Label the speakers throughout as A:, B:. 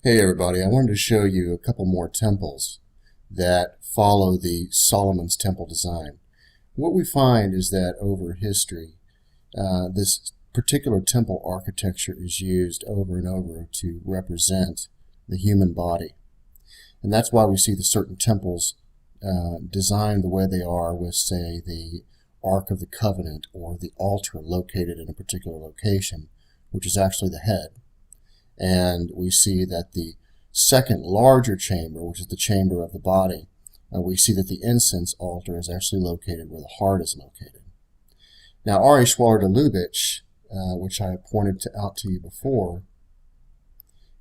A: Hey everybody, I wanted to show you a couple more temples that follow the Solomon's temple design. What we find is that over history, this particular temple architecture is used over and over to represent the human body. And that's why we see the certain temples designed the way they are with, say, the Ark of the Covenant or the altar located in a particular location, which is actually the head. And we see that the second larger chamber, which is the chamber of the body, we see that the incense altar is actually located where the heart is located. Now, R.A. Schwaller de Lubitsch, which I pointed out to you before,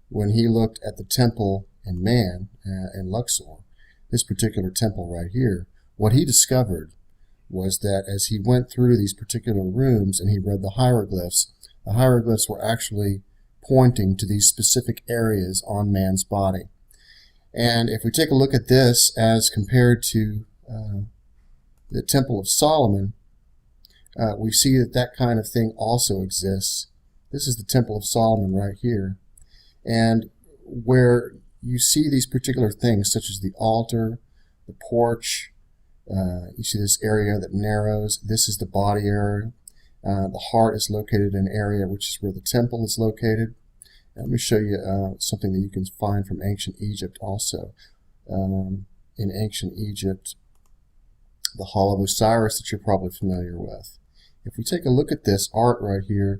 A: when he looked at the temple in Man, in Luxor, this particular temple right here, what he discovered was that as he went through these particular rooms and he read the hieroglyphs were actually pointing to these specific areas on man's body. And if we take a look at this as compared to the Temple of Solomon, we see that that kind of thing also exists. This is the Temple of Solomon right here. And where you see these particular things, such as the altar, the porch, you see this area that narrows. This is the body area. The heart is located in an area which is where the temple is located. Let me show you something that you can find from ancient Egypt also. In ancient Egypt, the Hall of Osiris that you're probably familiar with. If we take a look at this art right here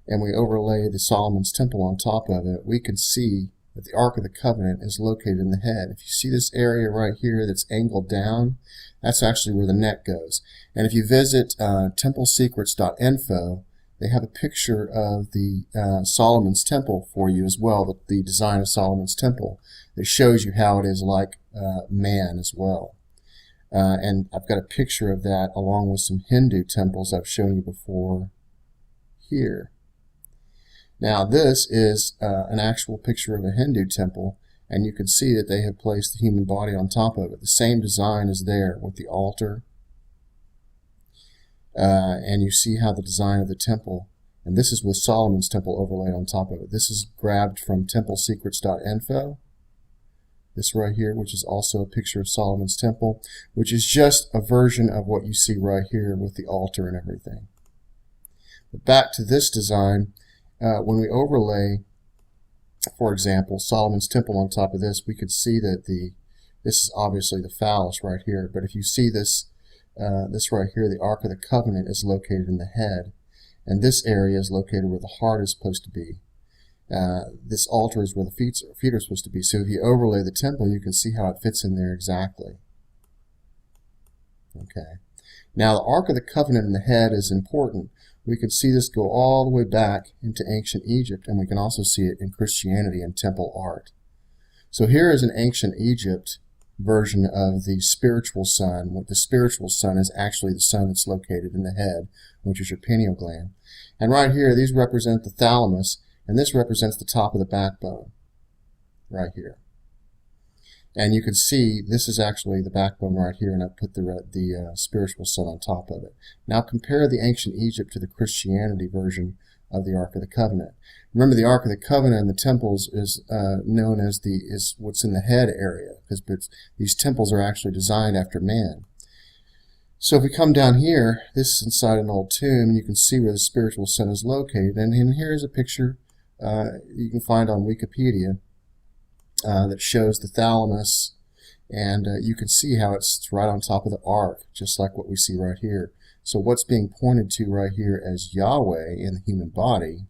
A: and we overlay the Solomon's temple on top of it, we can see that the Ark of the Covenant is located in the head. If you see this area right here that's angled down, that's actually where the neck goes. And if you visit templesecrets.info, they have a picture of the Solomon's temple for you as well, the design of Solomon's temple. It shows you how it is like man as well. And I've got a picture of that along with some Hindu temples I've shown you before here. Now this is an actual picture of a Hindu temple, and you can see that they have placed the human body on top of it. The same design is there with the altar. And you see how the design of the temple, and this is with Solomon's temple overlaid on top of it. This is grabbed from templesecrets.info. This right here, which is also a picture of Solomon's temple, which is just a version of what you see right here with the altar and everything. But back to this design, when we overlay, for example, Solomon's temple on top of this, we could see that this is obviously the phallus right here. But if you see this right here, the Ark of the Covenant is located in the head, and this area is located where the heart is supposed to be. This altar is where the feet are supposed to be. So if you overlay the temple, you can see how it fits in there exactly. Okay. Now the Ark of the Covenant in the head is important. We can see this go all the way back into ancient Egypt, and we can also see it in Christianity and temple art. So here is an ancient Egypt version of the spiritual sun. What the spiritual sun is actually the sun that's located in the head, which is your pineal gland. And right here, these represent the thalamus, and this represents the top of the backbone, right here. And you can see this is actually the backbone right here, and I put the spiritual sun on top of it. Now compare the ancient Egypt to the Christianity version of the Ark of the Covenant. Remember, the Ark of the Covenant in the temples is known as what's in the head area, because these temples are actually designed after man. So if we come down here, this is inside an old tomb, and you can see where the spiritual sun is located. And here's a picture you can find on Wikipedia that shows the thalamus, and you can see how it's right on top of the ark, just like what we see right here. So what's being pointed to right here as Yahweh in the human body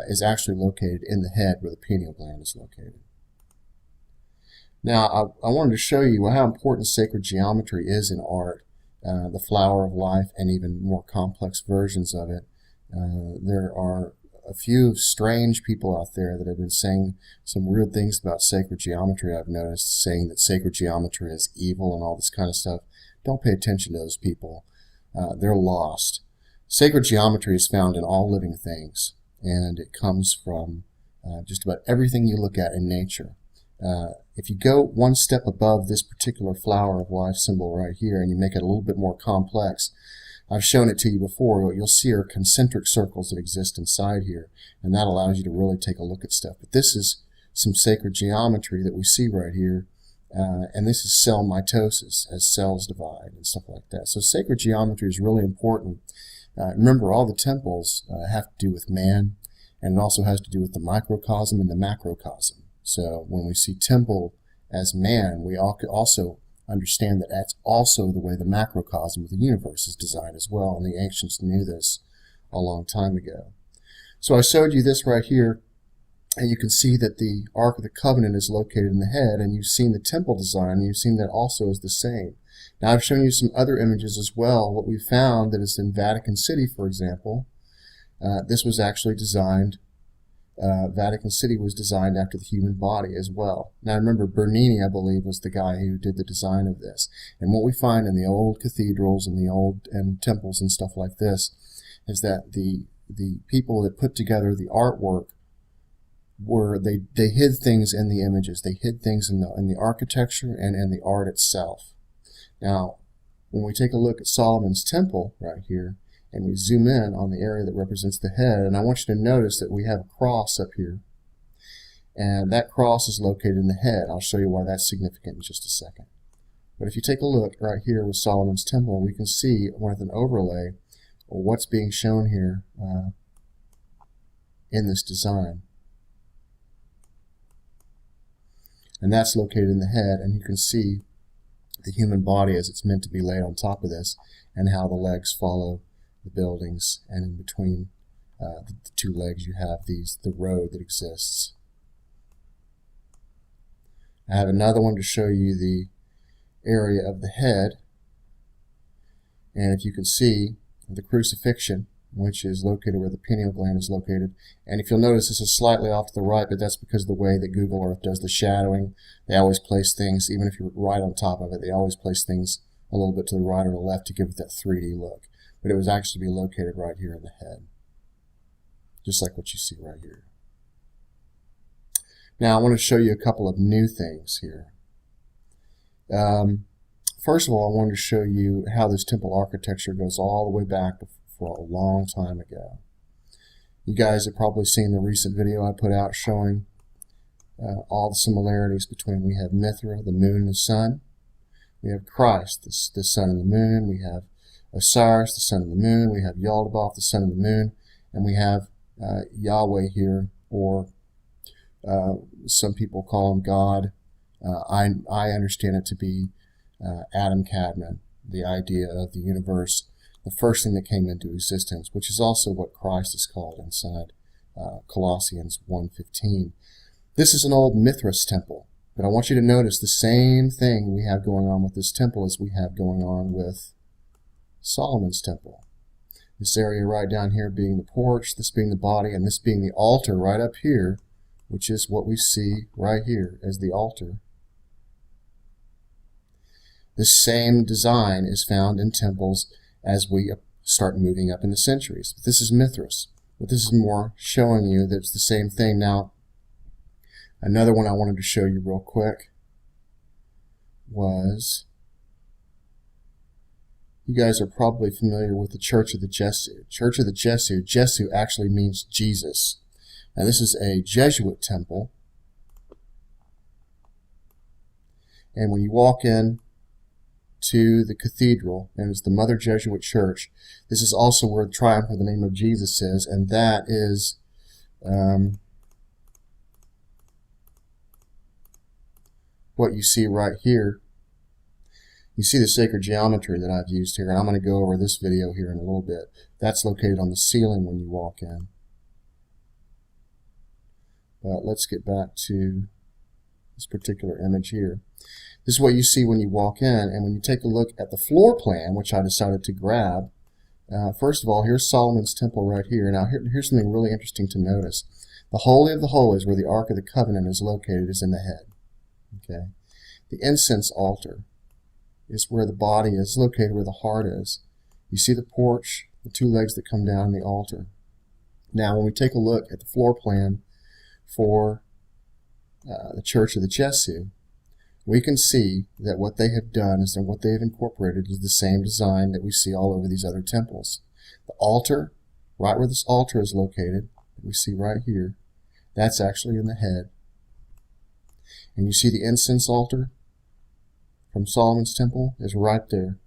A: is actually located in the head where the pineal gland is located. Now I wanted to show you how important sacred geometry is in art, the flower of life, and even more complex versions of it. There are a few strange people out there that have been saying some weird things about sacred geometry. I've noticed saying that sacred geometry is evil and all this kind of stuff. Don't pay attention to those people. They're lost. Sacred geometry is found in all living things, and it comes from just about everything you look at in nature. If you go one step above this particular flower of life symbol right here and you make it a little bit more complex, I've shown it to you before. What you'll see are concentric circles that exist inside here, and that allows you to really take a look at stuff. But this is some sacred geometry that we see right here. And this is cell mitosis, as cells divide and stuff like that. So sacred geometry is really important. Remember, all the temples have to do with man, and it also has to do with the microcosm and the macrocosm. So when we see temple as man, we also understand that that's also the way the macrocosm of the universe is designed as well, and the ancients knew this a long time ago. So I showed you this right here, and you can see that the Ark of the Covenant is located in the head, and you've seen the temple design, and you've seen that also is the same. Now I've shown you some other images as well. What we found that is in Vatican City, for example, this was actually designed, Vatican City was designed after the human body as well. Now remember, Bernini, I believe, was the guy who did the design of this. And what we find in the old cathedrals and the old temples and stuff like this is that the people that put together the artwork they hid things in the images. They hid things in the architecture and in the art itself. Now, when we take a look at Solomon's temple right here, and we zoom in on the area that represents the head, and I want you to notice that we have a cross up here, and that cross is located in the head. I'll show you why that's significant in just a second. But if you take a look right here with Solomon's temple, we can see with an overlay what's being shown here in this design. And that's located in the head, and you can see the human body as it's meant to be laid on top of this, and how the legs follow the buildings, and in between the two legs you have the road that exists. I have another one to show you the area of the head, and if you can see the crucifixion, which is located where the pineal gland is located. And if you'll notice, this is slightly off to the right, but that's because of the way that Google Earth does the shadowing. They always place things, even if you're right on top of it, they always place things a little bit to the right or the left to give it that 3D look. But it was actually be located right here in the head, just like what you see right here. Now I want to show you a couple of new things here. First of all, I wanted to show you how this temple architecture goes all the way back for a long time ago. You guys have probably seen the recent video I put out showing all the similarities between, we have Mithras, the moon and the sun. We have Christ, the sun and the moon. We have Osiris, the sun and the moon. We have Yaldabaoth, the sun and the moon. And we have Yahweh here, or some people call him God. I understand it to be Adam Kadmon, the idea of the universe, the first thing that came into existence, which is also what Christ is called inside Colossians 1:15. This is an old Mithras temple, but I want you to notice the same thing we have going on with this temple as we have going on with Solomon's temple. This area right down here being the porch, this being the body, and this being the altar right up here, which is what we see right here as the altar. This same design is found in temples as we start moving up in the centuries. This is Mithras, but this is more showing you that it's the same thing. Now, another one I wanted to show you real quick was, you guys are probably familiar with the Church of the Gesu. Church of the Gesu. Gesu actually means Jesus. Now this is a Jesuit temple, and when you walk in to the cathedral, and it's the Mother Jesuit Church, this is also where the triumph of the name of Jesus is, and that is what you see right here. You see the sacred geometry that I've used here, and I'm going to go over this video here in a little bit. That's located on the ceiling when you walk in. But let's get back to this particular image here. This is what you see when you walk in, and when you take a look at the floor plan, which I decided to grab, first of all, here's Solomon's temple right here. Now here's something really interesting to notice. The Holy of the Holies, where the Ark of the Covenant is located, is in the head. Okay. The incense altar is where the body is located, where the heart is. You see the porch, the two legs that come down, the altar. Now when we take a look at the floor plan for the Church of the Gesu, we can see that what they have done is that what they have incorporated is the same design that we see all over these other temples. The altar, right where this altar is located, that we see right here, that's actually in the head. And you see the incense altar from Solomon's temple is right there,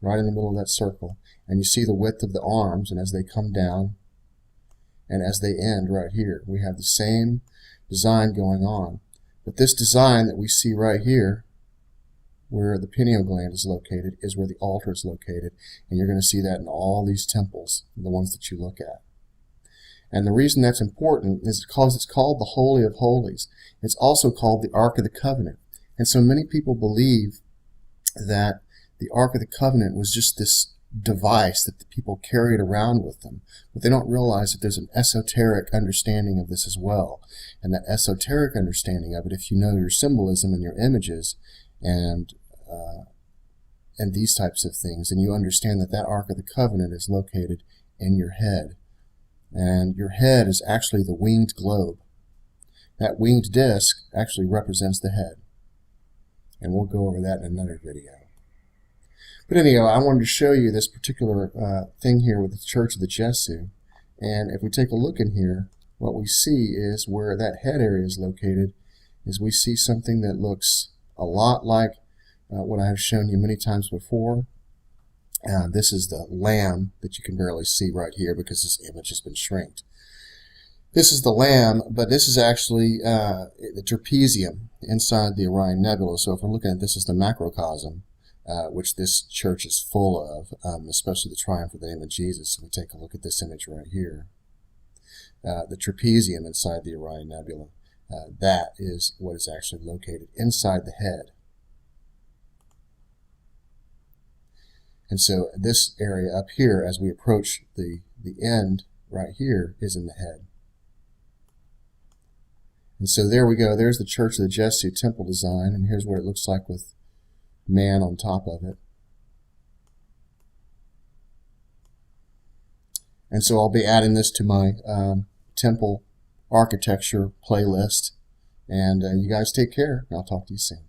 A: right in the middle of that circle. And you see the width of the arms, and as they come down and as they end right here, we have the same design going on. But this design that we see right here, where the pineal gland is located, is where the altar is located. And you're going to see that in all these temples, the ones that you look at. And the reason that's important is because it's called the Holy of Holies. It's also called the Ark of the Covenant. And so many people believe that the Ark of the Covenant was just this device that the people carried around with them. But they don't realize that there's an esoteric understanding of this as well. And that esoteric understanding of it, if you know your symbolism and your images and these types of things, and you understand that that Ark of the Covenant is located in your head. And your head is actually the winged globe. That winged disc actually represents the head. And we'll go over that in another video. But anyhow, I wanted to show you this particular thing here with the Church of the Gesu. And if we take a look in here, what we see is where that head area is located is we see something that looks a lot like what I have shown you many times before. This is the lamb that you can barely see right here because this image has been shrinked. This is the lamb, but this is actually the trapezium inside the Orion Nebula. So if we're looking at this as the macrocosm, which this church is full of, especially the triumph of the name of Jesus. So we take a look at this image right here. The trapezium inside the Orion Nebula, that is what is actually located inside the head. And so this area up here, as we approach the end right here, is in the head. And so there we go. There's the Church of the Gesu temple design, and here's what it looks like with man on top of it. And so I'll be adding this to my temple architecture playlist. And you guys take care. I'll talk to you soon.